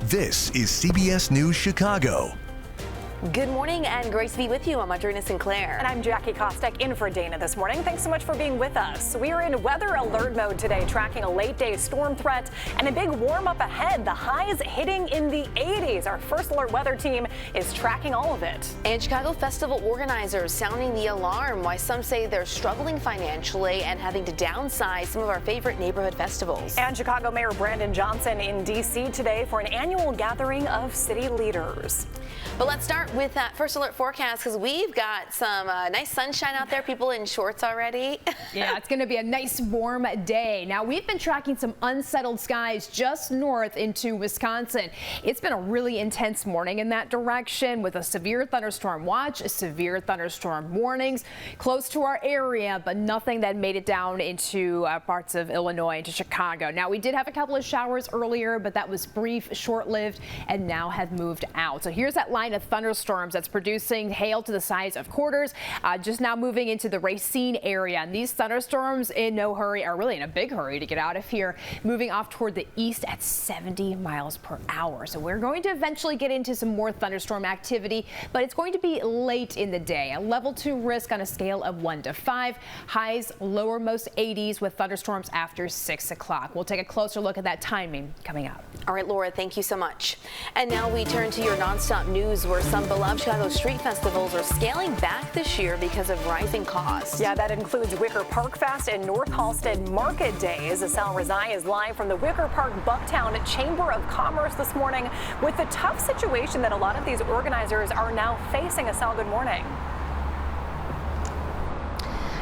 This is CBS News Chicago. Good morning and great to be with you. I'm Audrina Sinclair. And I'm Jackie Kostek in for Dana this morning. Thanks so much for being with us. We are in weather alert mode today, tracking a late day storm threat and a big warm up ahead. The highs hitting in the 80s. Our first alert weather team is tracking all of it. And Chicago Festival organizers sounding the alarm why some say they're struggling financially and having to downsize some of our favorite neighborhood festivals. And Chicago Mayor Brandon Johnson in D.C. today for an annual gathering of city leaders. But let's start with that first alert forecast because we've got some nice sunshine out there. People in shorts already. Yeah, it's going to be a nice warm day. Now, we've been tracking some unsettled skies just north into Wisconsin. It's been a really intense morning in that direction with a severe thunderstorm watch, severe thunderstorm warnings close to our area, but nothing that made it down into parts of Illinois, into Chicago. Now, we did have a couple of showers earlier, but that was brief, short-lived, and now have moved out. So here's that line of thunderstorms that's producing hail to the size of quarters, just now moving into the Racine area. And these thunderstorms in no hurry are really in a big hurry to get out of here, moving off toward the east at 70 miles per hour. So we're going to eventually get into some more thunderstorm activity, but it's going to be late in the day. A level 2 risk on a scale of 1 to 5. Highs lowermost 80s with thunderstorms after 6 o'clock. We'll take a closer look at that timing coming up. All right, Laura, thank you so much. And now we turn to your nonstop news where some beloved Chicago street festivals are scaling back this year because of rising costs. Yeah, that includes Wicker Park Fest and North Halsted Market Days. Asal Razai is live from the Wicker Park Bucktown Chamber of Commerce this morning with the tough situation that a lot of these organizers are now facing. Asal, good morning.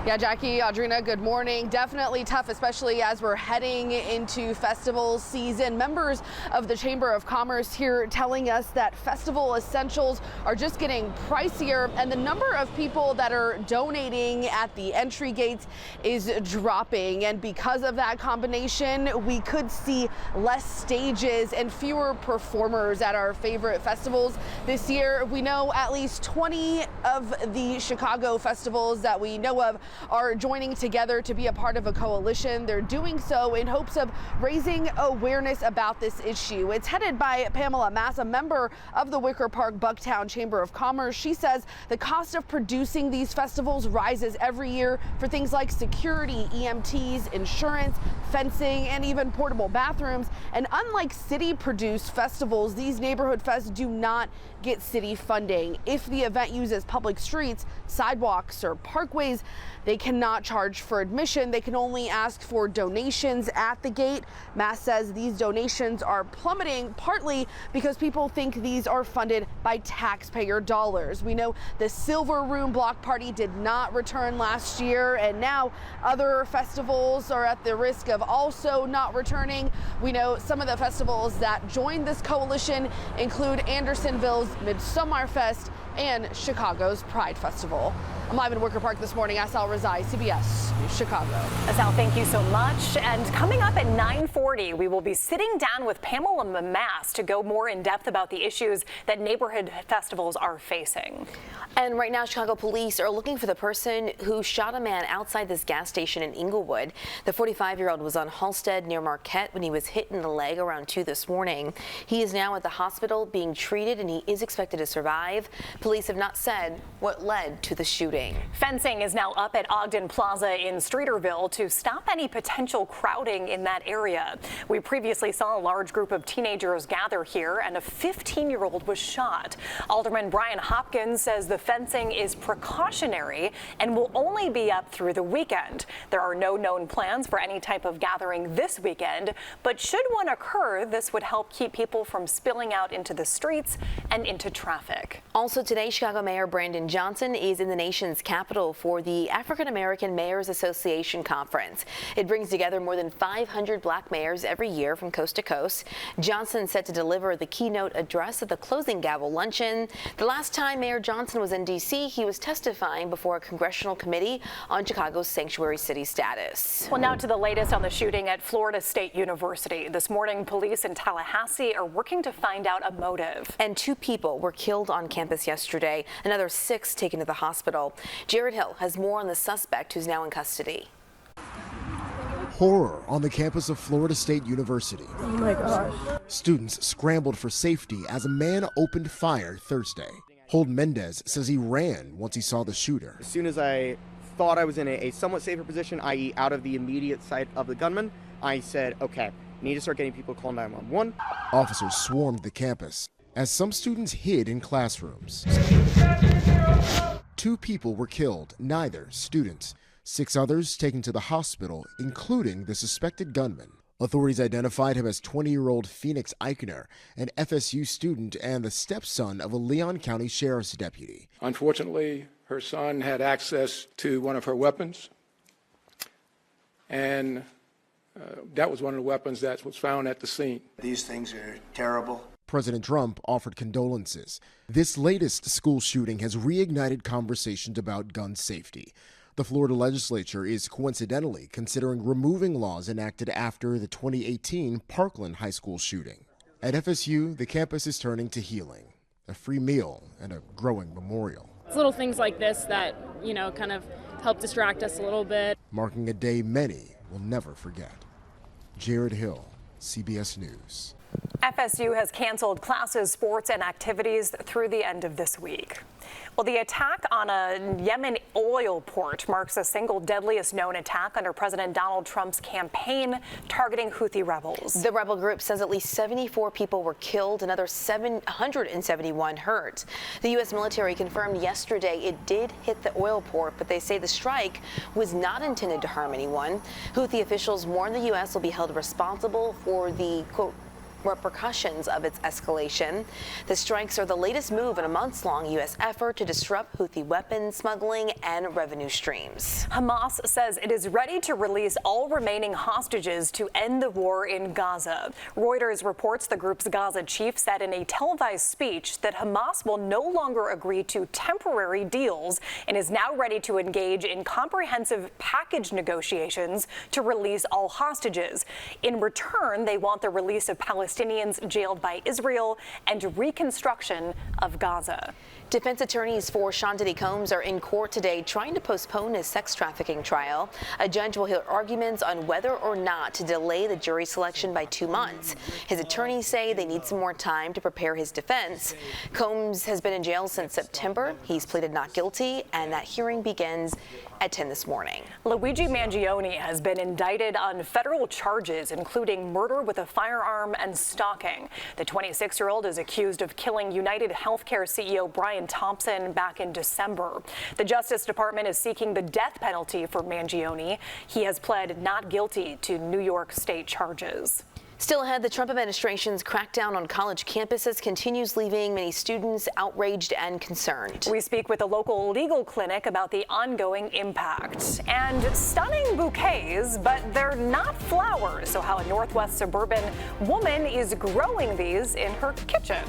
Yeah, Jackie, Audrina, good morning. Definitely tough, especially as we're heading into festival season. Members of the Chamber of Commerce here telling us that festival essentials are just getting pricier, and the number of people that are donating at the entry gates is dropping. And because of that combination, we could see less stages and fewer performers at our favorite festivals this year. We know at least 20 of the Chicago festivals that we know of are joining together to be a part of a coalition. They're doing so in hopes of raising awareness about this issue. It's headed by Pamela Mass, a member of the Wicker Park Bucktown Chamber of Commerce. She says the cost of producing these festivals rises every year for things like security, EMTs, insurance, fencing, and even portable bathrooms. And unlike city-produced festivals, these neighborhood fests do not get city funding. If the event uses public streets, sidewalks, or parkways, they cannot charge for admission. They can only ask for donations at the gate. Mass says these donations are plummeting partly because people think these are funded by taxpayer dollars. We know the Silver Room Block Party did not return last year, and now other festivals are at the risk of also not returning. We know some of the festivals that joined this coalition include Andersonville's Midsummerfest and Chicago's Pride Festival. I'm live in Wicker Park this morning. Asal Razai, CBS News Chicago. Asal, thank you so much. And coming up at 9:40, we will be sitting down with Pamela Mass to go more in depth about the issues that neighborhood festivals are facing. And right now, Chicago police are looking for the person who shot a man outside this gas station in Englewood. The 45-year-old was on Halsted near Marquette when he was hit in the leg around 2 this morning. He is now at the hospital being treated, and he is expected to survive. Police have not said what led to the shooting. Fencing is now up at Ogden Plaza in Streeterville to stop any potential crowding in that area. We previously saw a large group of teenagers gather here, and a 15-year-old was shot. Alderman Brian Hopkins says the fencing is precautionary and will only be up through the weekend. There are no known plans for any type of gathering this weekend, but should one occur, this would help keep people from spilling out into the streets and into traffic. Also today, Chicago Mayor Brandon Johnson is in the nation's capital for the African American Mayors Association Conference. It brings together more than 500 black mayors every year from coast to coast. Johnson set to deliver the keynote address at the closing gavel luncheon. The last time Mayor Johnson was in D.C., he was testifying before a congressional committee on Chicago's sanctuary city status. Well, now to the latest on the shooting at Florida State University. This morning, police in Tallahassee are working to find out a motive. And 2 people were killed on campus yesterday, another 6 taken to the hospital. Jared Hill has more on the suspect who's now in custody. Horror on the campus of Florida State University. Oh my gosh. Students scrambled for safety as a man opened fire Thursday. Holt Mendez says he ran once he saw the shooter. As soon as I thought I was in a somewhat safer position, i.e. out of the immediate sight of the gunman, I said, okay, need to start getting people to call 911. Officers swarmed the campus as some students hid in classrooms. 2 people were killed, neither students. 6 others taken to the hospital, including the suspected gunman. Authorities identified him as 20-year-old Phoenix Eichner, an FSU student and the stepson of a Leon County Sheriff's deputy. Unfortunately, her son had access to one of her weapons, and that was one of the weapons that was found at the scene. These things are terrible. President Trump offered condolences. This latest school shooting has reignited conversations about gun safety. The Florida legislature is coincidentally considering removing laws enacted after the 2018 Parkland High School shooting. At FSU, the campus is turning to healing, a free meal, and a growing memorial. It's little things like this that, kind of help distract us a little bit. Marking a day many will never forget. Jared Hill, CBS News. FSU has canceled classes, sports, and activities through the end of this week. Well, the attack on a Yemen oil port marks the single deadliest known attack under President Donald Trump's campaign targeting Houthi rebels. The rebel group says at least 74 people were killed, another 771 hurt. The U.S. military confirmed yesterday it did hit the oil port, but they say the strike was not intended to harm anyone. Houthi officials warn the U.S. will be held responsible for the, quote, repercussions of its escalation. The strikes are the latest move in a months-long U.S. effort to disrupt Houthi weapons smuggling and revenue streams. Hamas says it is ready to release all remaining hostages to end the war in Gaza. Reuters reports the group's Gaza chief said in a televised speech that Hamas will no longer agree to temporary deals and is now ready to engage in comprehensive package negotiations to release all hostages. In return, they want the release of Palestinians jailed by Israel and reconstruction of Gaza. Defense attorneys for Sean Diddy Combs are in court today trying to postpone his sex trafficking trial. A judge will hear arguments on whether or not to delay the jury selection by 2 months. His attorneys say they need some more time to prepare his defense. Combs has been in jail since September. He's pleaded not guilty, and that hearing begins at 10 this morning. Luigi Mangione has been indicted on federal charges, including murder with a firearm and stalking. The 26-year-old is accused of killing United Healthcare CEO Brian Thompson back in December. The Justice Department is seeking the death penalty for Mangione. He has pled not guilty to New York State charges. Still ahead, the Trump administration's crackdown on college campuses continues, leaving many students outraged and concerned. We speak with a local legal clinic about the ongoing impact. And stunning bouquets, but they're not flowers. So how a Northwest suburban woman is growing these in her kitchen.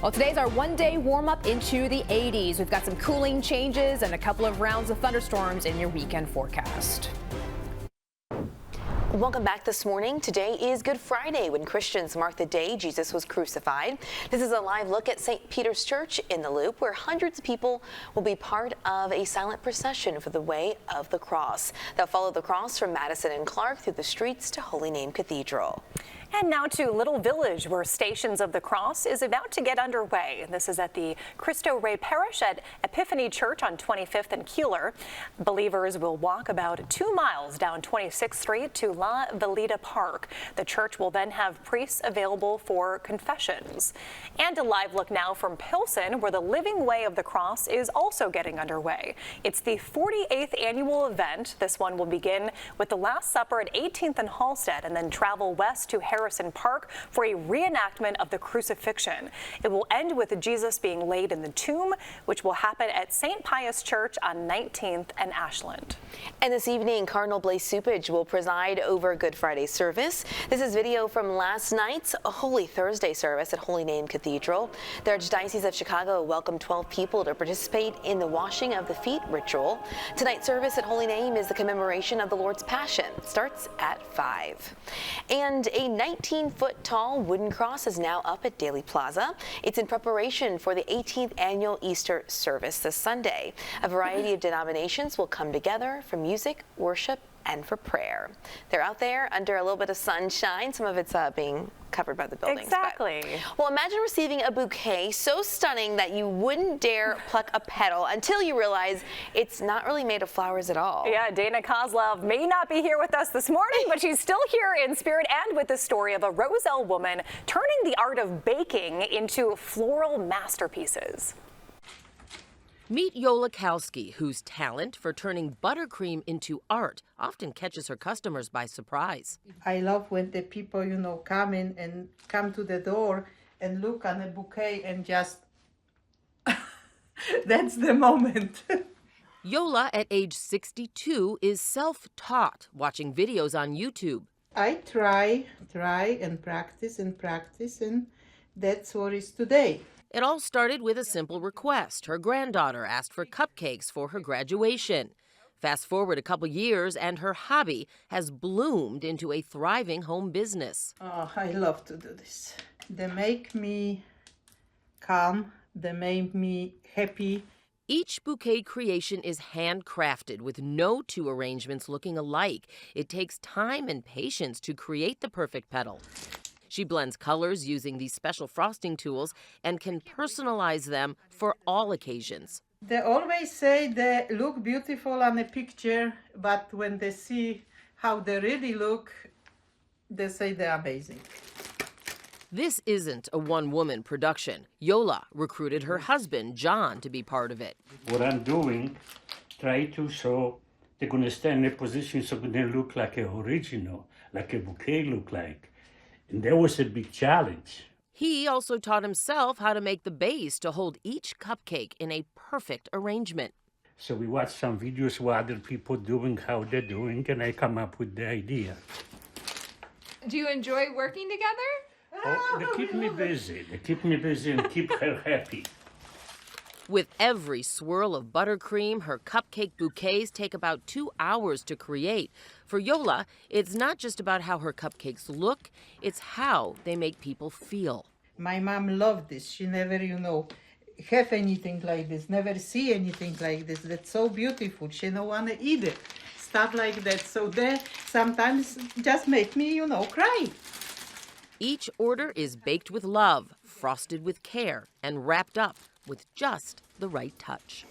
Well, today's our one-day warm-up into the 80s. We've got some cooling changes and a couple of rounds of thunderstorms in your weekend forecast. Welcome back this morning. Today is Good Friday, when Christians mark the day Jesus was crucified. This is a live look at St. Peter's Church in the Loop, where hundreds of people will be part of a silent procession for the way of the cross. They'll follow the cross from Madison and Clark through the streets to Holy Name Cathedral. And now to Little Village, where Stations of the Cross is about to get underway. This is at the Cristo Rey Parish at Epiphany Church on 25th and Keeler. Believers will walk about 2 miles down 26th Street to La Velita Park. The church will then have priests available for confessions. And a live look now from Pilsen, where the Living Way of the Cross is also getting underway. It's the 48th annual event. This one will begin with the Last Supper at 18th and Halsted and then travel west to Harrison Park for a reenactment of the crucifixion. It will end with Jesus being laid in the tomb, which will happen at St. Pius Church on 19th and Ashland. And this evening, Cardinal Blaise Cupich will preside over Good Friday service. This is video from last night's Holy Thursday service at Holy Name Cathedral. The Archdiocese of Chicago welcomed 12 people to participate in the washing of the feet ritual. Tonight's service at Holy Name is the commemoration of the Lord's Passion. It starts at 5. And a 19-foot tall wooden cross is now up at Daly Plaza. It's in preparation for the 18th annual Easter service this Sunday. A variety of denominations will come together for music, worship, and for prayer. They're out there under a little bit of sunshine. Some of it's being covered by the buildings. Exactly. Well, imagine receiving a bouquet so stunning that you wouldn't dare pluck a petal until you realize it's not really made of flowers at all. Yeah, Dana Kozlov may not be here with us this morning, but she's still here in spirit and with the story of a Roselle woman turning the art of baking into floral masterpieces. Meet Yola Kalski, whose talent for turning buttercream into art often catches her customers by surprise. I love when the people, come in and come to the door and look on a bouquet and just, that's the moment. Yola, at age 62, is self-taught, watching videos on YouTube. I try and practice, and that's what is today. It all started with a simple request. Her granddaughter asked for cupcakes for her graduation. Fast forward a couple years, and her hobby has bloomed into a thriving home business. Oh, I love to do this. They make me calm. They make me happy. Each bouquet creation is handcrafted with no two arrangements looking alike. It takes time and patience to create the perfect petal. She blends colors using these special frosting tools and can personalize them for all occasions. They always say they look beautiful on a picture, but when they see how they really look, they say they're amazing. This isn't a one-woman production. Yola recruited her husband, John, to be part of it. What I'm doing, try to show they're going to stand in a position so they look like an original, like a bouquet look like. And that was a big challenge. He also taught himself how to make the base to hold each cupcake in a perfect arrangement. So we watched some videos what other people doing, how they're doing, and I come up with the idea. Do you enjoy working together? Oh, they keep me busy. They keep me busy and keep her happy. With every swirl of buttercream, her cupcake bouquets take about 2 hours to create. For Yola, it's not just about how her cupcakes look, it's how they make people feel. My mom loved this. She never, have anything like this, never see anything like this. That's so beautiful. She don't want to eat it. Stuff like that. So they sometimes just make me, cry. Each order is baked with love, frosted with care, and wrapped up with just the right touch.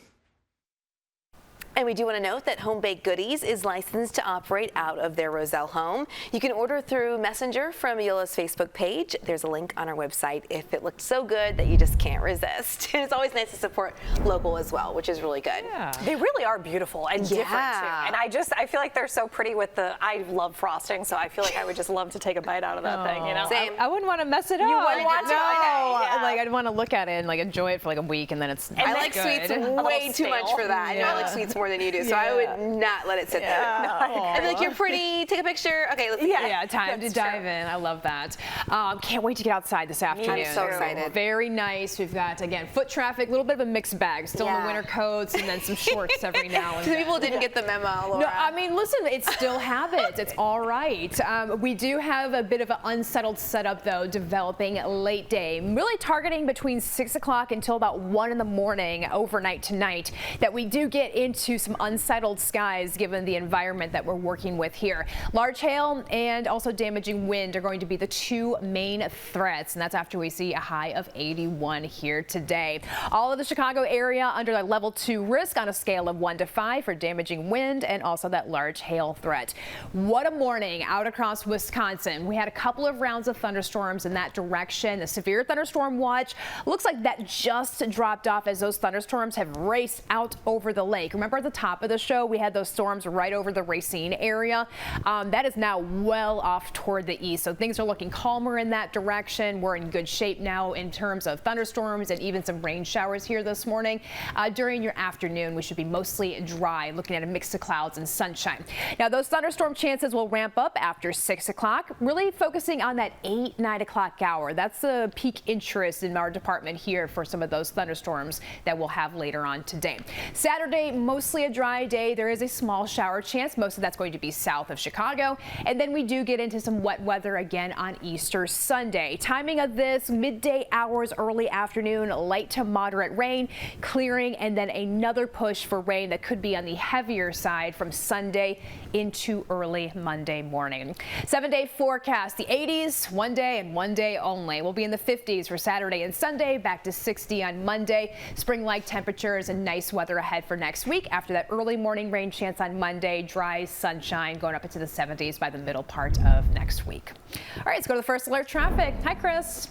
And we do want to note that Home Baked Goodies is licensed to operate out of their Roselle home. You can order through Messenger from Yola's Facebook page. There's a link on our website if it looked so good that you just can't resist. And it's always nice to support local as well, which is really good. Yeah. They really are beautiful and different too. And I feel like they're so pretty with I love frosting, so I feel like I would just love to take a bite out of that thing, Same. I wouldn't want to mess it up. You wouldn't want to? No. Okay, yeah. Like I'd want to look at it and enjoy it for like a week and then it's I like good. sweets way too much for that. I know I like sweets more than you do, so I would not let it sit there. I'd be like, you're pretty, take a picture. Okay, let's time to dive in. I love that. Can't wait to get outside this afternoon. I'm so excited. Very nice. We've got, again, foot traffic, a little bit of a mixed bag. Still in the winter coats and then some shorts every now and then. People didn't get the memo, Laura. No, I mean, listen, it's still habits. It's all right. We do have a bit of an unsettled setup, though, developing late day. Really targeting between 6 o'clock until about 1 in the morning overnight tonight that we do get into some unsettled skies given the environment that we're working with here. Large hail and also damaging wind are going to be the two main threats, and that's after we see a high of 81 here today. All of the Chicago area under that level 2 risk on a scale of 1 to 5 for damaging wind and also that large hail threat. What a morning out across Wisconsin. We had a couple of rounds of thunderstorms in that direction. The severe thunderstorm watch looks like that just dropped off as those thunderstorms have raced out over the lake. Remember at the top of the show, we had those storms right over the Racine area. That is now well off toward the east, so things are looking calmer in that direction. We're in good shape now in terms of thunderstorms and even some rain showers here this morning. During your afternoon, we should be mostly dry, looking at a mix of clouds and sunshine. Now, those thunderstorm chances will ramp up after 6 o'clock, really focusing on that 8-9 o'clock hour. That's the peak interest in our department here for some of those thunderstorms that we'll have later on today. Saturday, most mostly a dry day. There is a small shower chance. Most of that's going to be south of Chicago. And then we do get into some wet weather again on Easter Sunday. Timing of this midday hours, early afternoon, light to moderate rain, clearing, and then another push for rain that could be on the heavier side from Sunday into early Monday morning. 7-day forecast, the 80s one day and one day only. We'll be in the 50s for Saturday and Sunday, back to 60 on Monday. Spring-like temperatures and nice weather ahead for next week. After that early morning rain chance on Monday, dry sunshine going up into the 70s by the middle part of next week. All right, let's go to the first alert traffic. Hi, Chris.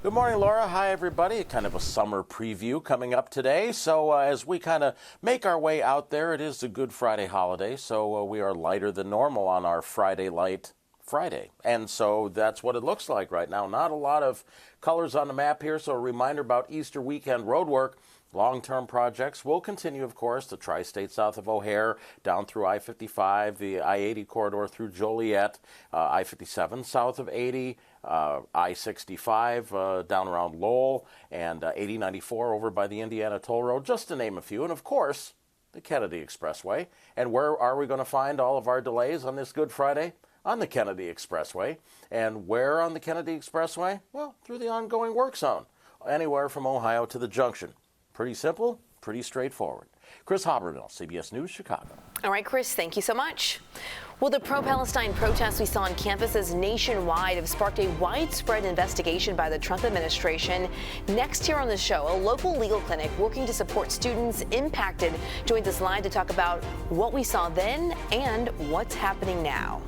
Good morning, Laura. Hi, everybody. Kind of a summer preview coming up today. So as we kind of make our way out there, it is a Good Friday holiday. So we are lighter than normal on our Friday Light Friday. And so that's what it looks like right now. Not a lot of colors on the map here. So a reminder about Easter weekend road work. Long-term projects will continue, of course, the tri-state south of O'Hare, down through I-55, the I-80 corridor through Joliet, I-57 south of 80, I-65 down around Lowell, and 80-94 over by the Indiana Toll Road, just to name a few. And, of course, the Kennedy Expressway. And where are we going to find all of our delays on this Good Friday? On the Kennedy Expressway. And where on the Kennedy Expressway? Well, through the ongoing work zone, anywhere from Ohio to the junction. Pretty simple, pretty straightforward. Chris Habermill, CBS News, Chicago. All right, Chris, thank you so much. Well, the pro-Palestine protests we saw on campuses nationwide have sparked a widespread investigation by the Trump administration. Next here on the show, a local legal clinic working to support students impacted joins us live to talk about what we saw then and what's happening now.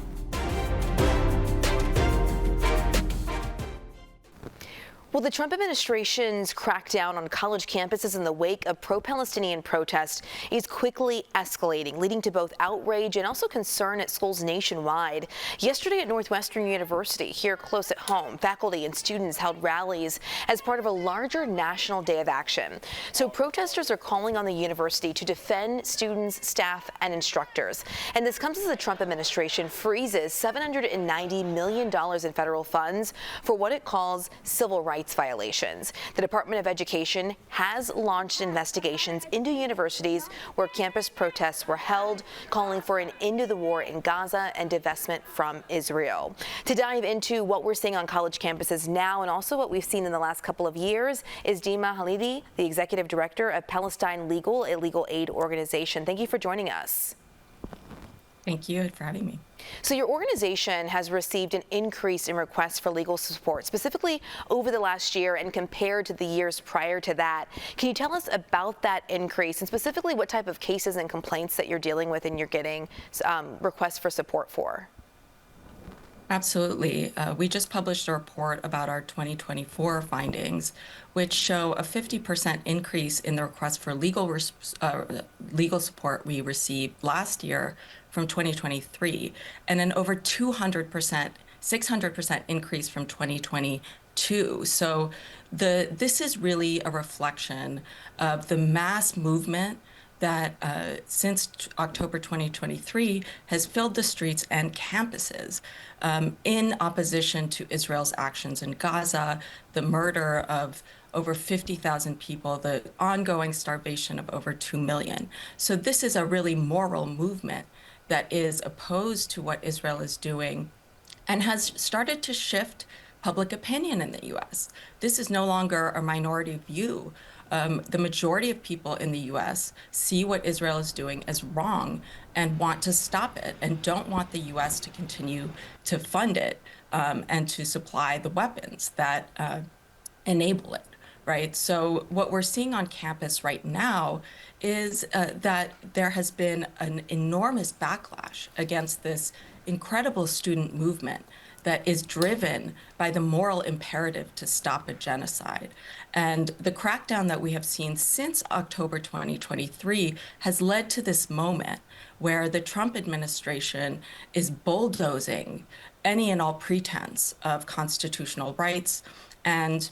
Well, the Trump administration's crackdown on college campuses in the wake of pro-Palestinian protests is quickly escalating, leading to both outrage and also concern at schools nationwide. Yesterday at Northwestern University, here close at home, faculty and students held rallies as part of a larger national day of action. So protesters are calling on the university to defend students, staff, and instructors. And this comes as the Trump administration freezes $790 million in federal funds for what it calls civil rights violations. The Department of Education has launched investigations into universities where campus protests were held, calling for an end to the war in Gaza and divestment from Israel. To dive into what we're seeing on college campuses now and also what we've seen in the last couple of years is Dima Halidi, the Executive Director of Palestine Legal, a legal aid organization. Thank you for joining us. Thank you for having me. So your organization has received an increase in requests for legal support, specifically over the last year and compared to the years prior to that. Can you tell us about that increase and specifically what type of cases and complaints that you're dealing with and you're getting requests for support for? Absolutely. We just published a report about our 2024 findings, which show a 50% increase in the request for legal support we received last year from 2023, and an over 600% increase from 2022. So this is really a reflection of the mass movement that since October 2023 has filled the streets and campuses in opposition to Israel's actions in Gaza, the murder of over 50,000 people, the ongoing starvation of over 2 million. So this is a really moral movement that is opposed to what Israel is doing and has started to shift public opinion in the U.S. This is no longer a minority view. The majority of people in the U.S. see what Israel is doing as wrong and want to stop it and don't want the U.S. to continue to fund it and to supply the weapons that enable it, right? So what we're seeing on campus right now is that there has been an enormous backlash against this incredible student movement that is driven by the moral imperative to stop a genocide. And the crackdown that we have seen since October 2023 has led to this moment where the Trump administration is bulldozing any and all pretense of constitutional rights. And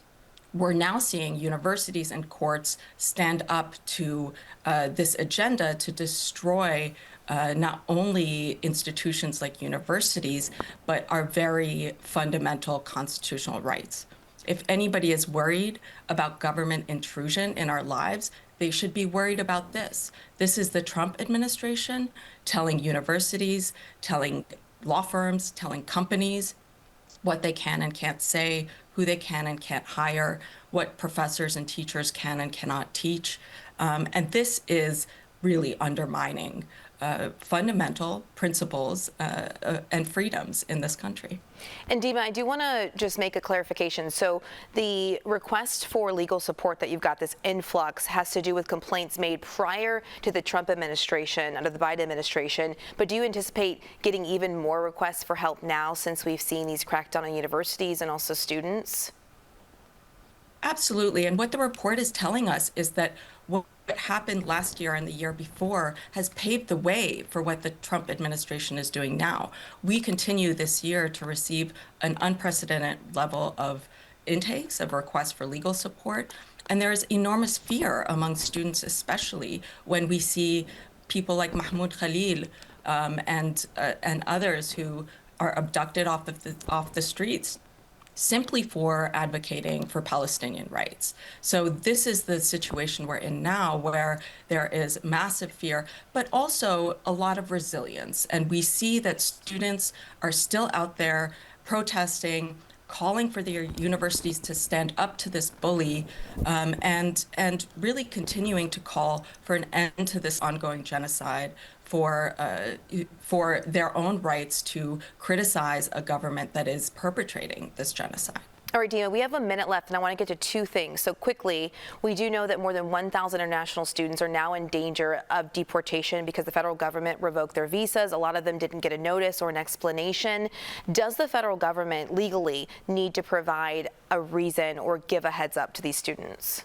we're now seeing universities and courts stand up to this agenda to destroy not only institutions like universities, but our very fundamental constitutional rights. If anybody is worried about government intrusion in our lives, they should be worried about this. This is the Trump administration telling universities, telling law firms, telling companies what they can and can't say, who they can and can't hire, what professors and teachers can and cannot teach. And this is really undermining fundamental principles and freedoms in this country. And Dima, I do want to just make a clarification. So the request for legal support that you've got, this influx, has to do with complaints made prior to the Trump administration, under the Biden administration. But do you anticipate getting even more requests for help now, since we've seen these crackdown on universities and also students? Absolutely. And what the report is telling us is that what happened last year and the year before has paved the way for what the Trump administration is doing now. We continue this year to receive an unprecedented level of intakes, of requests for legal support. And there is enormous fear among students, especially when we see people like Mahmoud Khalil and others who are abducted off the streets simply for advocating for Palestinian rights. So this is the situation we're in now, where there is massive fear, but also a lot of resilience. And we see that students are still out there protesting, calling for their universities to stand up to this bully, and really continuing to call for an end to this ongoing genocide, for their own rights to criticize a government that is perpetrating this genocide. All right, Dima, we have a minute left, and I want to get to two things. So quickly, we do know that more than 1,000 international students are now in danger of deportation because the federal government revoked their visas. A lot of them didn't get a notice or an explanation. Does the federal government legally need to provide a reason or give a heads up to these students?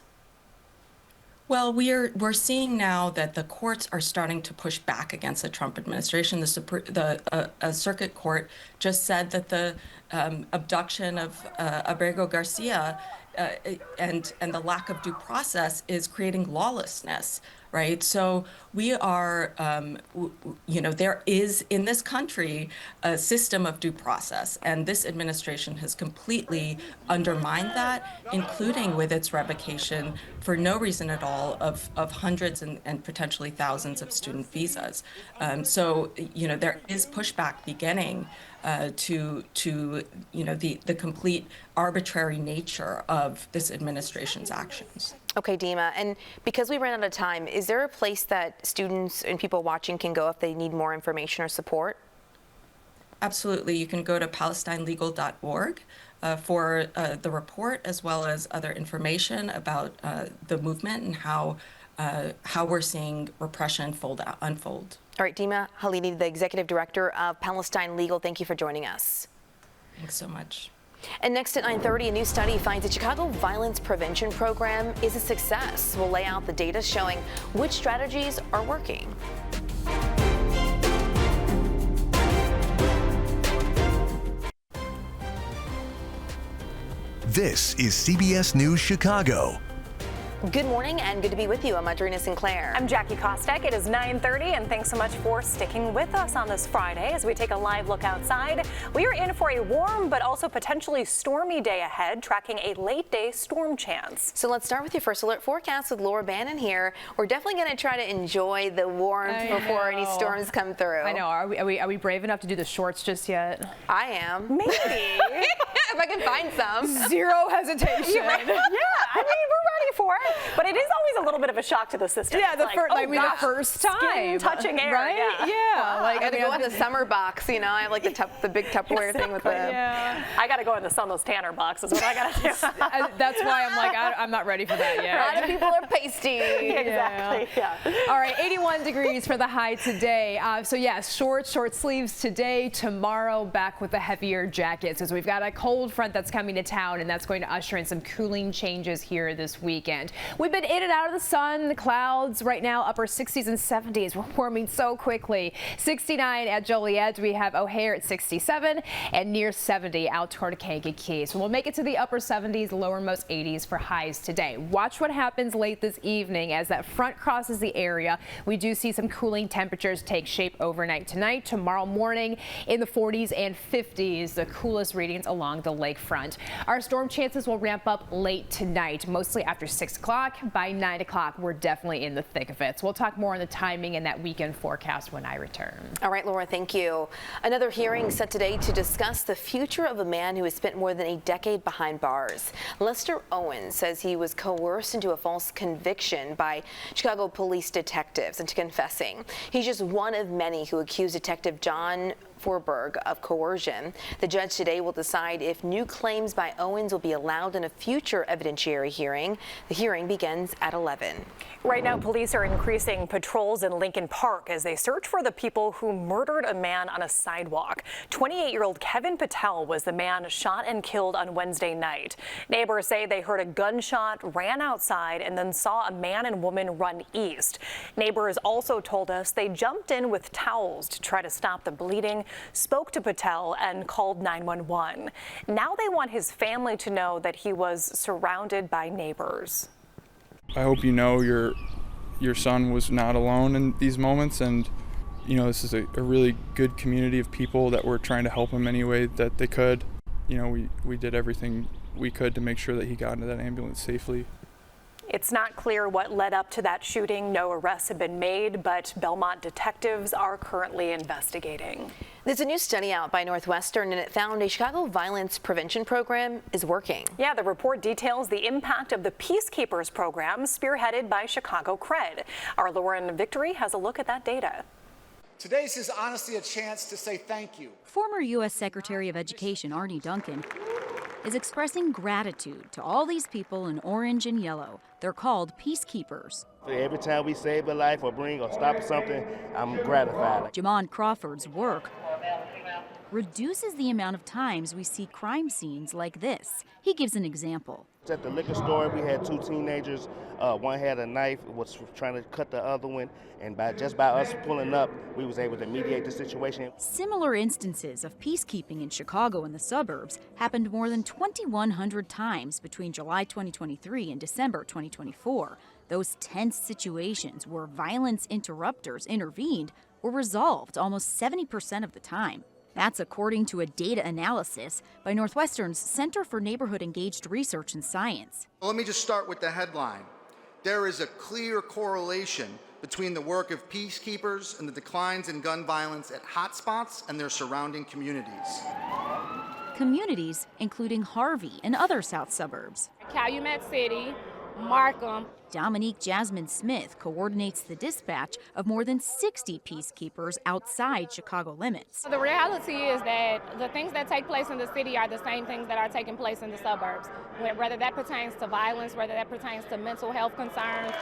Well, we're seeing now that the courts are starting to push back against the Trump administration. The circuit court just said that the abduction of Abrego Garcia and the lack of due process is creating lawlessness, right? So we are, there is in this country a system of due process, and this administration has completely undermined that, including with its revocation for no reason at all of hundreds and potentially thousands of student visas. So there is pushback beginning to the complete arbitrary nature of this administration's actions. Okay, Dima, and because we ran out of time, is there a place that students and people watching can go if they need more information or support? Absolutely. You can go to palestinelegal.org for the report, as well as other information about the movement and how we're seeing repression unfold. All right, Dima Halidi, the Executive Director of Palestine Legal, thank you for joining us. Thanks so much. And next at 9:30, a new study finds the Chicago Violence Prevention Program is a success. We'll lay out the data showing which strategies are working. This is CBS News Chicago. Good morning and good to be with you. I'm Adrena Sinclair. I'm Jackie Kostek. It is 9:30, and thanks so much for sticking with us on this Friday as we take a live look outside. We are in for a warm but also potentially stormy day ahead, tracking a late day storm chance. So let's start with your first alert forecast with Laura Bannon here. We're definitely going to try to enjoy the warmth before any storms come through. I know. Are we brave enough to do the shorts just yet? I am. Maybe. If I can find some. Zero hesitation. Yeah, I mean, we're ready for it. But it is always a little bit of a shock to the system. Yeah, the gosh, first time. Skin touching air. Right? Yeah. I got to go in the summer box. You know, I have like the big Tupperware thing with the. Yeah. I got to go in the Sun those Tanner boxes. What I got to do. That's why I'm like, I'm not ready for that yet. A lot of people are pasty. Exactly. Yeah. All right, 81 degrees for the high today. So yeah, short sleeves today. Tomorrow, back with the heavier jackets, as we've got a cold front that's coming to town, and that's going to usher in some cooling changes here this weekend. weekend. We've been in and out of the sun, the clouds. Right now, upper 60s and 70s. We're warming so quickly. 69 at Joliet. We have O'Hare at 67 and near 70 out toward Kankakee. So we'll make it to the upper 70s, lowermost 80s for highs today. Watch what happens late this evening as that front crosses the area. We do see some cooling temperatures take shape overnight tonight. Tomorrow morning in the 40s and 50s, the coolest readings along the lakefront. Our storm chances will ramp up late tonight, mostly after 6 o'clock. By 9 o'clock, we're definitely in the thick of it. So we'll talk more on the timing and that weekend forecast when I return. All right, Laura, thank you. Another hearing set today to discuss the future of a man who has spent more than a decade behind bars. Lester Owens says he was coerced into a false conviction by Chicago police detectives into confessing. He's just one of many who accused Detective John Forberg of coercion. The judge today will decide if new claims by Owens will be allowed in a future evidentiary hearing. The hearing begins at 11. Right now, police are increasing patrols in Lincoln Park as they search for the people who murdered a man on a sidewalk. 28-year-old Kevin Patel was the man shot and killed on Wednesday night. Neighbors say they heard a gunshot, ran outside, and then saw a man and woman run east. Neighbors also told us they jumped in with towels to try to stop the bleeding, spoke to Patel, and called 911. Now they want his family to know that he was surrounded by neighbors. I hope you know your son was not alone in these moments, and you know this is a really good community of people that were trying to help him any way that they could. You know, we did everything we could to make sure that he got into that ambulance safely. It's not clear what led up to that shooting. No arrests have been made, but Belmont detectives are currently investigating. There's a new study out by Northwestern, and it found a Chicago violence prevention program is working. Yeah, the report details the impact of the Peacekeepers program spearheaded by Chicago Cred. Our Lauren Victory has a look at that data. Today's is honestly a chance to say thank you. Former U.S. Secretary of Education Arne Duncan is expressing gratitude to all these people in orange and yellow. They're called peacekeepers. Every time we save a life or bring or stop something, I'm gratified. Jamon Crawford's work reduces the amount of times we see crime scenes like this. He gives an example. At the liquor store, we had two teenagers. One had a knife, was trying to cut the other one, and by us pulling up, we was able to mediate the situation. Similar instances of peacekeeping in Chicago and the suburbs happened more than 2,100 times between July 2023 and December 2024. Those tense situations where violence interrupters intervened were resolved almost 70% of the time. That's according to a data analysis by Northwestern's Center for Neighborhood Engaged Research and Science. Let me just start with the headline. There is a clear correlation between the work of peacekeepers and the declines in gun violence at hotspots and their surrounding communities. Communities including Harvey and other south suburbs. Calumet City, Markham. Dominique Jasmine Smith coordinates the dispatch of more than 60 peacekeepers outside Chicago limits. The reality is that the things that take place in the city are the same things that are taking place in the suburbs, whether that pertains to violence, whether that pertains to mental health concerns.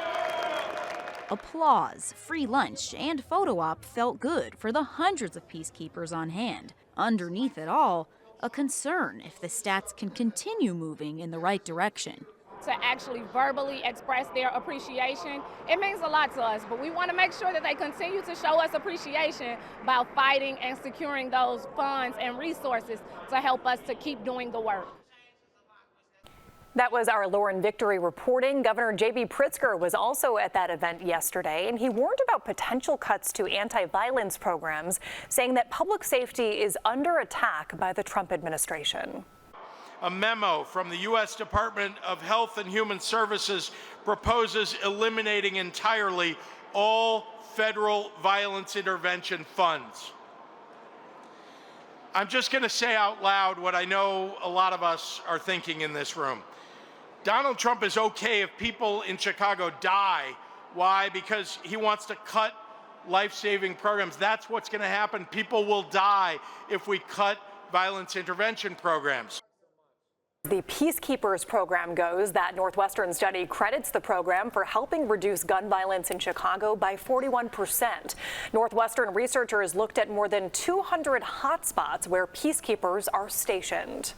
Applause, free lunch, and photo op felt good for the hundreds of peacekeepers on hand. Underneath it all, a concern if the stats can continue moving in the right direction. To actually verbally express their appreciation, it means a lot to us, but we want to make sure that they continue to show us appreciation by fighting and securing those funds and resources to help us to keep doing the work. That was our Lauren Victory reporting. Governor J.B. Pritzker was also at that event yesterday, and he warned about potential cuts to anti-violence programs, saying that public safety is under attack by the Trump administration. A memo from the U.S. Department of Health and Human Services proposes eliminating entirely all federal violence intervention funds. I'm just going to say out loud what I know a lot of us are thinking in this room. Donald Trump is okay if people in Chicago die. Why? Because he wants to cut life-saving programs. That's what's going to happen. People will die if we cut violence intervention programs. The Peacekeepers program goes. That Northwestern study credits the program for helping reduce gun violence in Chicago by 41%. Northwestern researchers looked at more than 200 hotspots where peacekeepers are stationed.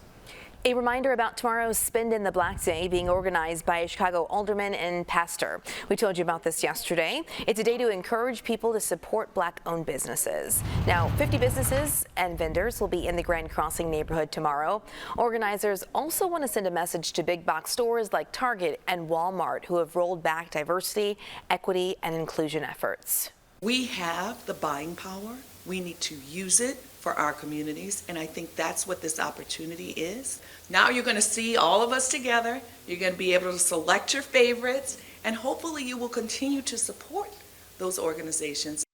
A reminder about tomorrow's Spend in the Black Day being organized by Chicago alderman and pastor. We told you about this yesterday. It's a day to encourage people to support Black-owned businesses. Now, 50 businesses and vendors will be in the Grand Crossing neighborhood tomorrow. Organizers also want to send a message to big box stores like Target and Walmart, who have rolled back diversity, equity, and inclusion efforts. We have the buying power. We need to use it for our communities, and I think that's what this opportunity is. Now you're going to see all of us together. You're going to be able to select your favorites, and hopefully you will continue to support those organizations.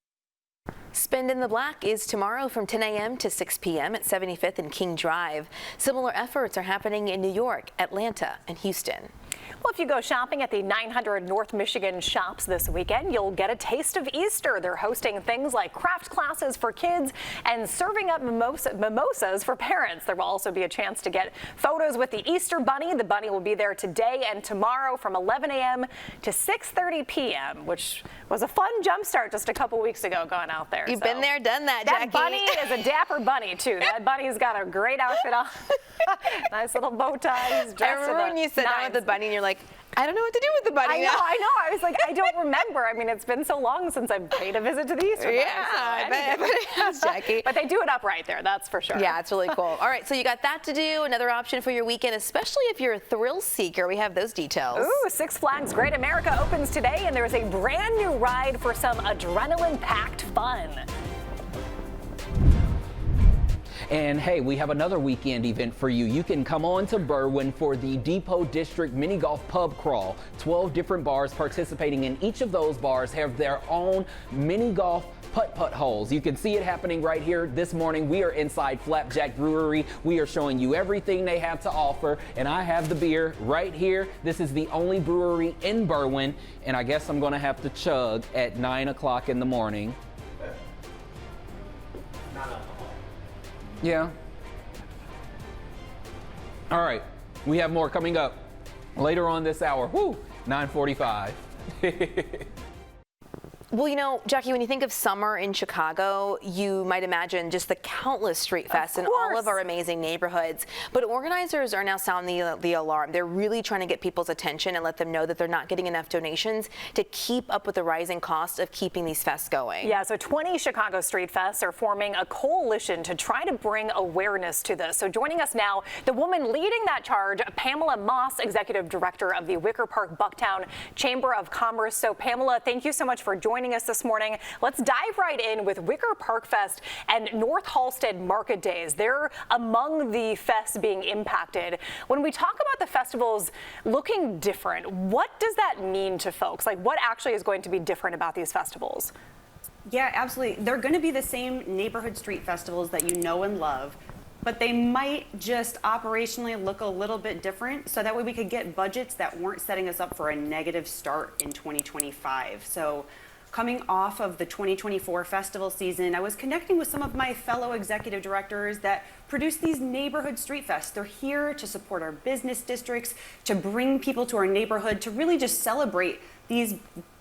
Spend in the Black is tomorrow from 10 a.m. to 6 p.m. at 75th and King Drive. Similar efforts are happening in New York, Atlanta, and Houston. Well, if you go shopping at the 900 North Michigan shops this weekend, you'll get a taste of Easter. They're hosting things like craft classes for kids and serving up mimosas for parents. There will also be a chance to get photos with the Easter Bunny. The Bunny will be there today and tomorrow from 11 a.m. to 6:30 p.m., which was a fun jumpstart just a couple weeks ago going out there. You've been there, done that, Jackie. That bunny is a dapper bunny, too. That bunny's got a great outfit on. Nice little bow tie. He's dressed I remember when you sat down with the bunny and you're like, I don't know what to do with the bunny now. I know. I was like, I don't remember. I mean, it's been so long since I've paid a visit to the Easter Bunny. Yeah, I bet it has, Jackie. But they do it up right there, that's for sure. Yeah, it's really cool. All right, so you got that to do. Another option for your weekend, especially if you're a thrill seeker. We have those details. Ooh, Six Flags Great America opens today, and there's a brand new ride for some adrenaline-packed fun. And hey, we have another weekend event for you. You can come on to Berwyn for the Depot District Mini Golf Pub Crawl. 12 different bars participating in each of those bars have their own mini golf putt-putt holes. You can see it happening right here this morning. We are inside Flapjack Brewery. We are showing you everything they have to offer, and I have the beer right here. This is the only brewery in Berwyn, and I guess I'm gonna have to chug at 9 o'clock in the morning. Yeah. All right, we have more coming up later on this hour. Woo, 9:45. Well, you know, Jackie, when you think of summer in Chicago, you might imagine just the countless street fests in all of our amazing neighborhoods. But organizers are now sounding the alarm. They're really trying to get people's attention and let them know that they're not getting enough donations to keep up with the rising cost of keeping these fests going. Yeah, so 20 Chicago street fests are forming a coalition to try to bring awareness to this. So joining us now, the woman leading that charge, Pamela Moss, Executive Director of the Wicker Park Bucktown Chamber of Commerce. So Pamela, thank you so much for joining us this morning. Let's dive right in with Wicker Park Fest and North Halsted Market Days. They're among the fests being impacted. When we talk about the festivals looking different, what does that mean to folks? Like, what actually is going to be different about these festivals? Yeah, absolutely. They're going to be the same neighborhood street festivals that you know and love, but they might just operationally look a little bit different, so that way we could get budgets that weren't setting us up for a negative start in 2025. So coming off of the 2024 festival season, I was connecting with some of my fellow executive directors that produce these neighborhood street fests. They're here to support our business districts, to bring people to our neighborhood, to really just celebrate these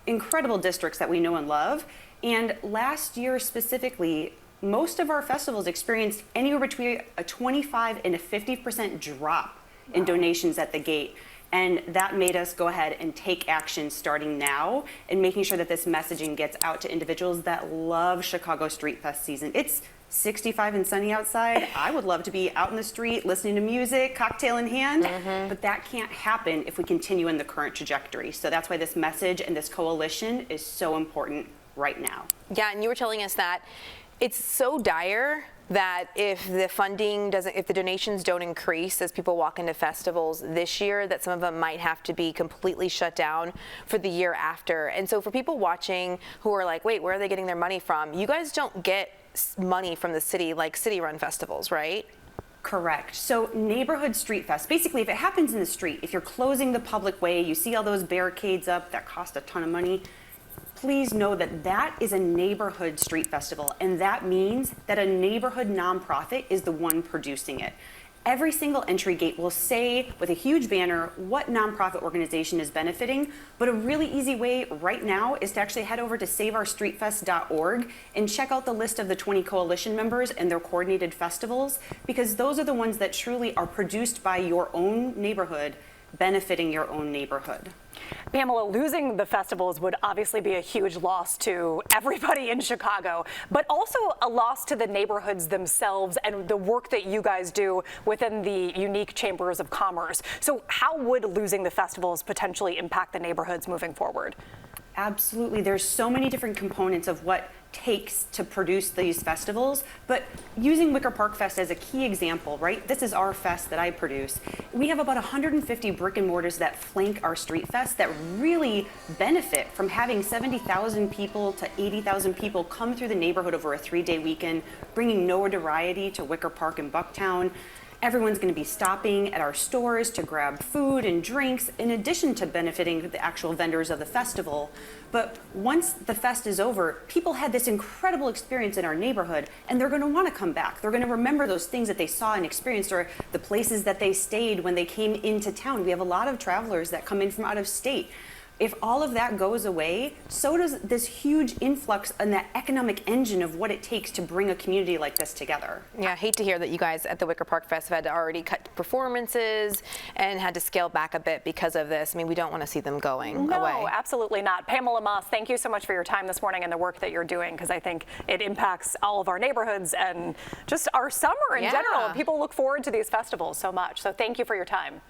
incredible districts that we know and love. And last year specifically, most of our festivals experienced anywhere between a 25 and a 50% drop in donations at the gate. And that made us go ahead and take action starting now and making sure that this messaging gets out to individuals that love Chicago Street Fest season. It's 65 and sunny outside. I would love to be out in the street listening to music, cocktail in hand, but that can't happen if we continue in the current trajectory. So that's why this message and this coalition is so important right now. Yeah, and you were telling us that it's so dire that if the funding doesn't, if the donations don't increase as people walk into festivals this year, that some of them might have to be completely shut down for the year after. And so for people watching who are like, wait, where are they getting their money from? You guys don't get money from the city like city-run festivals, right? Correct. So neighborhood street fest, basically if it happens in the street, if you're closing the public way, you see all those barricades up that cost a ton of money, please know that that is a neighborhood street festival, and that means that a neighborhood nonprofit is the one producing it. every single entry gate will say with a huge banner what nonprofit organization is benefiting. But a really easy way right now is to actually head over to saveourstreetfest.org and check out the list of the 20 coalition members and their coordinated festivals, because those are the ones that truly are produced by your own neighborhood, benefiting your own neighborhood. Pamela, losing the festivals would obviously be a huge loss to everybody in Chicago, but also a loss to the neighborhoods themselves and the work that you guys do within the unique chambers of commerce. So how would losing the festivals potentially impact the neighborhoods moving forward? Absolutely. There's so many different components of what takes to produce these festivals, but using Wicker Park Fest as a key example, right? This is our fest that I produce. We have about 150 brick and mortars that flank our street fest that really benefit from having 70,000 people to 80,000 people come through the neighborhood over a 3-day weekend, bringing notoriety to Wicker Park and Bucktown. Everyone's going to be stopping at our stores to grab food and drinks, in addition to benefiting the actual vendors of the festival. But once the fest is over, people had this incredible experience in our neighborhood, and they're going to want to come back. They're going to remember those things that they saw and experienced, or the places that they stayed when they came into town. We have a lot of travelers that come in from out of state. If all of that goes away, so does this huge influx and that economic engine of what it takes to bring a community like this together. Yeah, I hate to hear that you guys at the Wicker Park Fest had to already cut performances and had to scale back a bit because of this. I mean, we don't want to see them going away. No, absolutely not. Pamela Moss, thank you so much for your time this morning and the work that you're doing, because I think it impacts all of our neighborhoods and just our summer in general. People look forward to these festivals so much. So thank you for your time.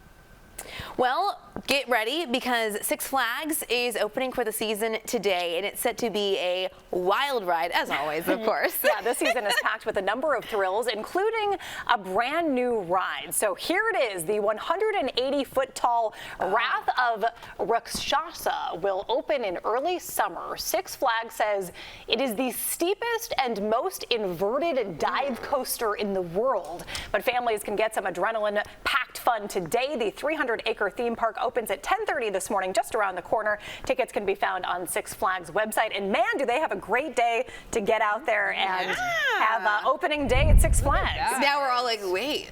Well, get ready, because Six Flags is opening for the season today, and it's set to be a wild ride, as always, of course. Yeah, this season is packed with a number of thrills, including a brand new ride. So here it is, the 180-foot tall Wrath of Rakshasa will open in early summer. Six Flags says it is the steepest and most inverted dive coaster in the world. But families can get some adrenaline-packed fun today. The 300-acre theme park opens at 10:30 this morning, just around the corner. Tickets can be found on Six Flags website. And man, do they have a great day to get out there and have opening day at Six Flags. Now we're all like, wait.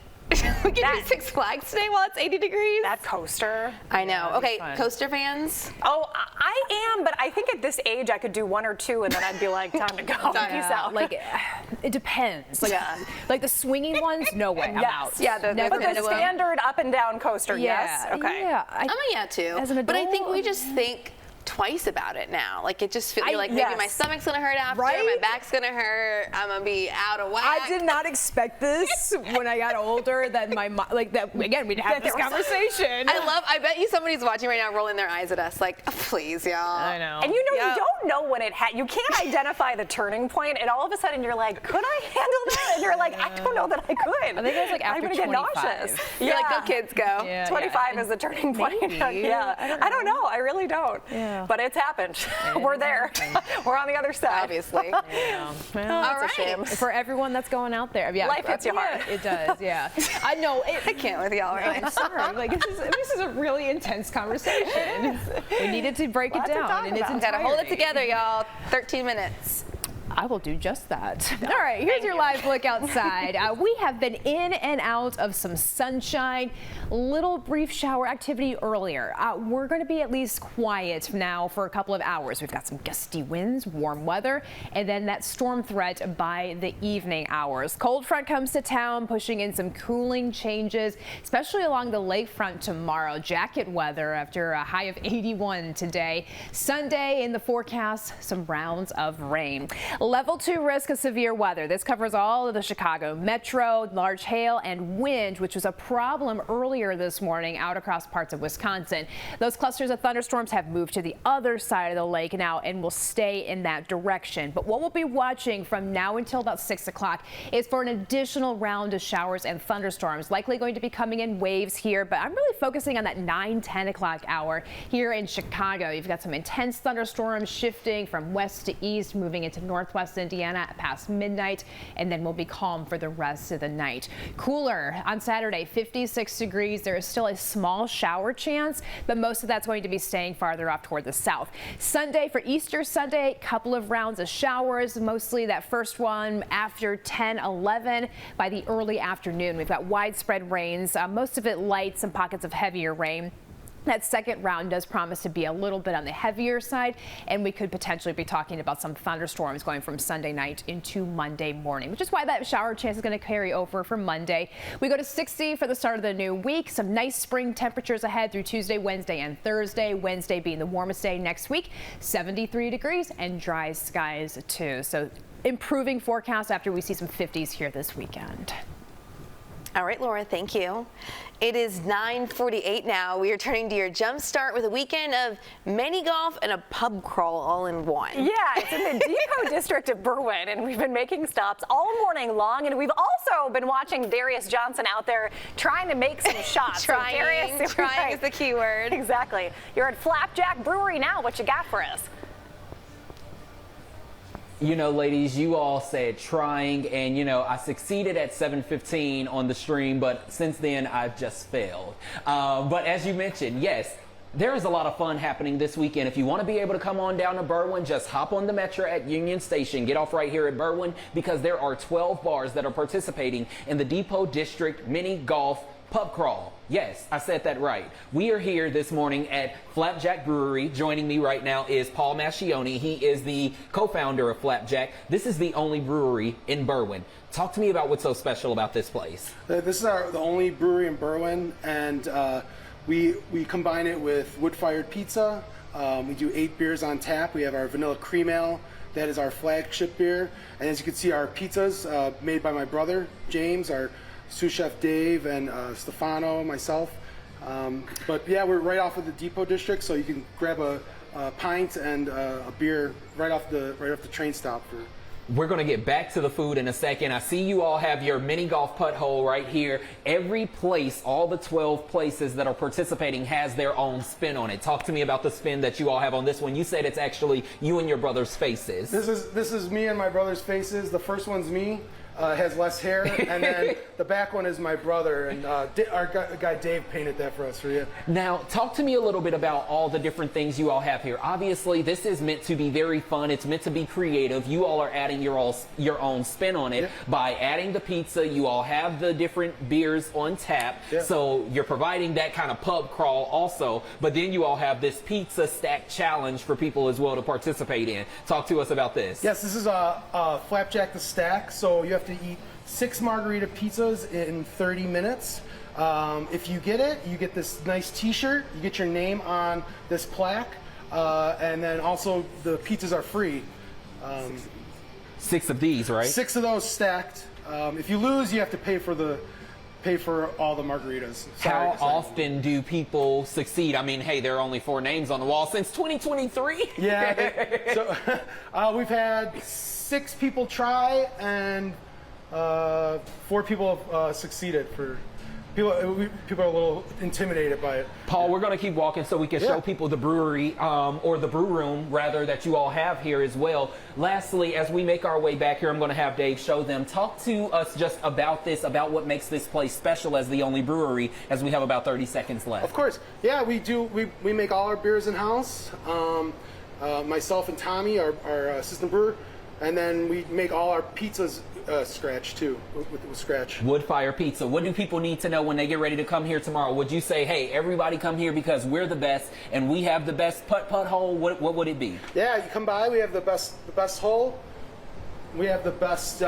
We can do Six Flags today while it's 80 degrees? That coaster. I know. Okay, coaster fans? Oh, I am, but I think at this age I could do 1 or 2 and then I'd be like, time to go. Peace out. Like, it depends. Like, like the swinging ones, no way, I'm out. Yeah, but the standard up and down coaster, yes? Okay. Yeah, I'm a yeah too. As an adult, but I think we just think twice about it now. Like, it just feels like maybe my stomach's gonna hurt after, my back's gonna hurt, I'm gonna be out of whack. I did not expect this when I got older, that my again, we'd have this conversation. I bet you somebody's watching right now rolling their eyes at us like, please, y'all. I know. And you don't know when you can't identify the turning point, and all of a sudden you're like, could I handle that? And you're like, I don't know that I could. I think it was like after 25. I'm gonna get nauseous. You're like, go kids, go. Yeah, 25 is the turning point. I don't know. I really don't. Yeah. But it's happened. We're there. We're on the other side. Obviously. Well, that's a shame. For everyone that's going out there. Yeah, life hits you hard. It does, yeah. I know. I can't with y'all right now. I'm sorry. Like, this is a really intense conversation. We needed to break it down. And it's gotta hold it together, y'all. 13 minutes. I will do just that. All right, here's your live look outside. We have been in and out of some sunshine, little brief shower activity earlier. We're going to be at least quiet now for a couple of hours. We've got some gusty winds, warm weather, and then that storm threat by the evening hours. Cold front comes to town, pushing in some cooling changes, especially along the lakefront tomorrow. Jacket weather after a high of 81 today. Sunday in the forecast, some rounds of rain. Level 2 risk of severe weather. This covers all of the Chicago metro, large hail and wind, which was a problem earlier this morning out across parts of Wisconsin. Those clusters of thunderstorms have moved to the other side of the lake now and will stay in that direction. But what we'll be watching from now until about 6 o'clock is for an additional round of showers and thunderstorms, likely going to be coming in waves here, but I'm really focusing on that 9-10 o'clock hour here in Chicago. You've got some intense thunderstorms shifting from west to east, moving into north northwest Indiana past midnight, and then we'll be calm for the rest of the night. Cooler on Saturday, 56 degrees. There is still a small shower chance, but most of that's going to be staying farther off toward the south. Sunday, for Easter Sunday, couple of rounds of showers, mostly that first one after 10-11. By the early afternoon, we've got widespread rains, most of it light, some pockets of heavier rain. That second round does promise to be a little bit on the heavier side, and we could potentially be talking about some thunderstorms going from Sunday night into Monday morning, which is why that shower chance is going to carry over for Monday. We go to 60 for the start of the new week. Some nice spring temperatures ahead through Tuesday, Wednesday, and Thursday. Wednesday being the warmest day next week, 73 degrees and dry skies too. So improving forecast after we see some 50s here this weekend. All right, Laura, thank you. It is 9:48 now. We are turning to your jump start with a weekend of mini golf and a pub crawl all in one. Yeah, it's in the Depot District of Berwyn, and we've been making stops all morning long, and we've also been watching Darius Johnson out there trying to make some shots. Trying Darius, is the key word. Exactly. You're at Flapjack Brewery now. What you got for us? You know, ladies, you all said trying, and you know, I succeeded at 7:15 on the stream, but since then I've just failed. But as you mentioned, yes, there is a lot of fun happening this weekend. If you want to be able to come on down to Berwyn, just hop on the Metro at Union Station. Get off right here at Berwyn, because there are 12 bars that are participating in the Depot District Mini Golf Pub Crawl. Yes, I said that right. We are here this morning at Flapjack Brewery. Joining me right now is Paul Mascione. He is the co-founder of Flapjack. This is the only brewery in Berwyn. Talk to me about what's so special about this place. This is the only brewery in Berwyn, and we combine it with wood-fired pizza. We do 8 beers on tap. We have our vanilla cream ale. That is our flagship beer. And as you can see, our pizzas made by my brother, James, our sous chef Dave, and Stefano, myself. But yeah, we're right off of the Depot District, so you can grab a pint and a beer right off the train stop. We're going to get back to the food in a second. I see you all have your mini golf putt hole right here. Every place, all the 12 places that are participating, has their own spin on it. Talk to me about the spin that you all have on this one. You said it's actually you and your brother's faces. This is me and my brother's faces. The first one's me. Has less hair, and then the back one is my brother, and our guy Dave painted that for us for you. Now, talk to me a little bit about all the different things you all have here. Obviously, this is meant to be very fun. It's meant to be creative. You all are adding your own spin on it by adding the pizza. You all have the different beers on tap, so you're providing that kind of pub crawl also, but then you all have this pizza stack challenge for people as well to participate in. Talk to us about this. Yes, this is a Flapjack the Stack, so you have to eat 6 margarita pizzas in 30 minutes. If you get it, you get this nice t-shirt, you get your name on this plaque, and then also the pizzas are free. 6 of these, right? 6 of those stacked. If you lose, you have to pay for all the margaritas. How often do people succeed? I mean, hey, there are only 4 names on the wall since 2023. Yeah, so we've had 6 people try, and 4 people have succeeded. People are a little intimidated by it. Paul, we're going to keep walking so we can show people the brewery, or the brew room, rather, that you all have here as well. Lastly, as we make our way back here, I'm going to have Dave show them. Talk to us just about this, about what makes this place special as the only brewery, as we have about 30 seconds left. Of course. Yeah, we do. We make all our beers in-house. Myself and Tommy, our assistant brewer, and then we make all our pizzas scratch too, with scratch. Wood fire pizza. What do people need to know when they get ready to come here tomorrow? Would you say, hey, everybody come here because we're the best and we have the best putt hole? What would it be? Yeah, you come by. We have the best hole. We have the best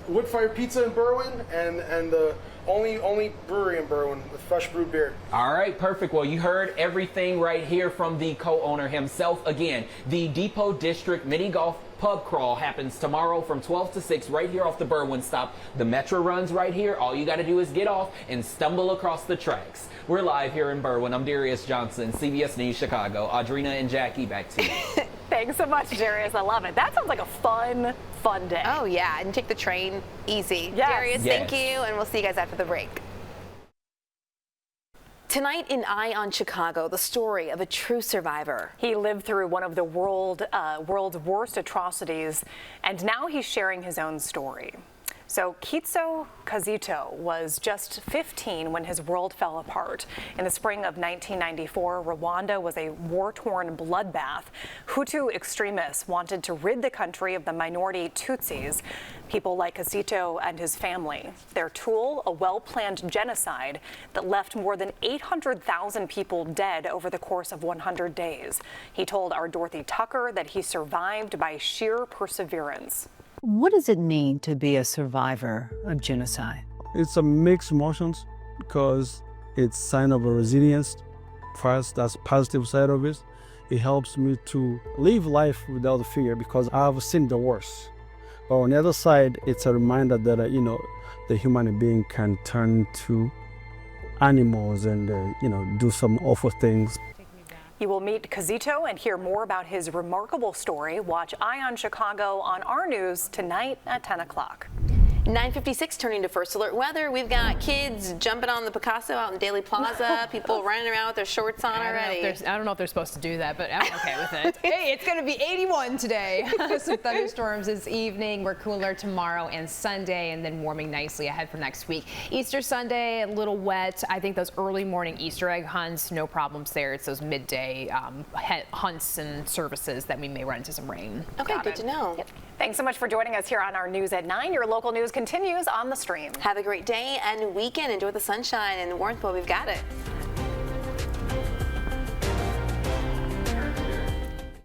wood fire pizza in Berwyn, and the only brewery in Berwyn with fresh brewed beer. All right, perfect. Well, you heard everything right here from the co-owner himself. Again, the Depot District Mini Golf Pub Crawl happens tomorrow from 12 to 6 right here off the Berwyn stop. The Metro runs right here. All you got to do is get off and stumble across the tracks. We're live here in Berwyn. I'm Darius Johnson, CBS News Chicago. Audrina and Jackie, back to you. Thanks so much, Darius. I love it. That sounds like a fun day. Oh, yeah. And take the train easy. Yes. Darius, thank you. And we'll see you guys after the break. Tonight in Eye on Chicago, the story of a true survivor. He lived through one of the world's worst atrocities, and now he's sharing his own story. So Kitso Kazito was just 15 when his world fell apart. In the spring of 1994, Rwanda was a war-torn bloodbath. Hutu extremists wanted to rid the country of the minority Tutsis, people like Kazito and his family. Their tool, a well-planned genocide that left more than 800,000 people dead over the course of 100 days. He told our Dorothy Tucker that he survived by sheer perseverance. What does it mean to be a survivor of genocide? It's a mixed emotions because it's sign of a resilience. First, that's positive side of it. It helps me to live life without fear because I've seen the worst. But on the other side, it's a reminder that, the human being can turn to animals and, do some awful things. You will meet Kazito and hear more about his remarkable story. Watch Eye on Chicago on our news tonight at 10 o'clock. 9:56, turning to First Alert weather. We've got kids jumping on the Picasso out in Daly Plaza, people running around with their shorts on already. I don't know if they're supposed to do that, but I'm okay with it. Hey, it's going to be 81 today. Some thunderstorms this evening. We're cooler tomorrow and Sunday, and then warming nicely ahead for next week. Easter Sunday, a little wet. I think those early morning Easter egg hunts, no problems there. It's those midday hunts and services that we may run into some rain. Okay, good to know. Yep. Thanks so much for joining us here on our News at 9. Your local news continues on the stream. Have a great day and weekend. Enjoy the sunshine and the warmth while we've got it.